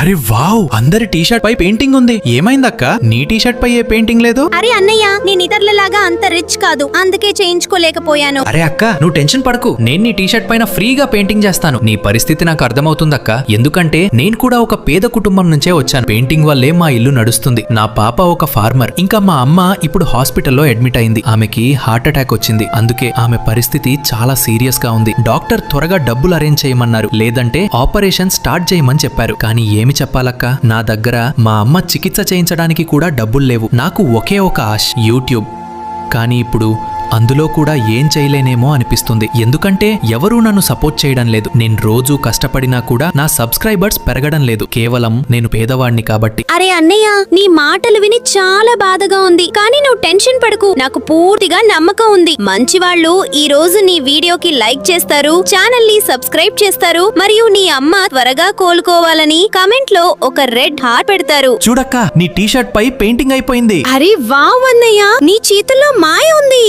అరే వావ్, అందరి టీషర్ట్ పై పెయింటింగ్ ఉంది. ఏమైందక్క, నీ టీషర్ట్ పై ఏ పెయింటింగ్ లేదు? అరే అన్నయ్య, నేను ఇతరులలాగా అంత రిచ్ కాదు, అందుకే చేయించుకోలేకపోయాను. అరే అక్క, నువ్వు టెన్షన్ పడకు. నేను నీ టీషర్ట్ పైన ఫ్రీగా పెయింటింగ్ చేస్తాను. నీ పరిస్థితి నాకు అర్థమవుతుందక్క. ఎందుకంటే నేను కూడా ఒక పేద కుటుంబం నుంచే వచ్చాను. పెయింటింగ్ వల్లే మా ఇల్లు నడుస్తుంది. నా పాప ఒక ఫార్మర్, ఇంకా మా అమ్మ ఇప్పుడు హాస్పిటల్లో అడ్మిట్ అయింది. ఆమెకి హార్ట్ అటాక్ వచ్చింది. అందుకే ఆమె పరిస్థితి చాలా సీరియస్ గా ఉంది. డాక్టర్ త్వరగా డబ్బులు అరేంజ్ చేయమన్నారు, లేదంటే ఆపరేషన్ స్టార్ట్ చేయమని చెప్పారు. కానీ ఏమి చెప్పాలక్క, నా దగ్గర మా అమ్మ చికిత్స చేయించడానికి కూడా డబ్బులు లేవు. నాకు ఒకే ఒక ఆశ, యూట్యూబ్. కానీ ఇప్పుడు అందులో కూడా ఏం చేయలేనేమో అనిపిస్తుంది. ఎందుకంటే ఎవరూ నన్ను సపోర్ట్ చేయడం లేదు. నేను రోజు కష్టపడినా కూడా నా సబ్స్క్రైబర్స్ పెరగడం లేదు, కేవలం నేను పేదవాడిని కాబట్టి. అరే అన్నయ్య, నీ మాటలు విని చాలా బాధగా ఉంది. కానీ నువ్వు టెన్షన్ పడకు, నాకు పూర్తిగా నమ్మకం ఉంది. మంచి వాళ్ళు ఈ రోజు నీ వీడియోకి లైక్ చేస్తారు, ఛానల్ ని సబ్స్క్రైబ్ చేస్తారు, మరియు నీ అమ్మ త్వరగా కోలుకోవాలని కమెంట్ లో ఒక రెడ్ హార్ట్ పెడతారు. చూడక్క, నీ టీషర్ట్ పై పెయింటింగ్ అయిపోయింది. అరే వావ్ అన్నయ్య, నీ చేతుల్లో మాయ ఉంది.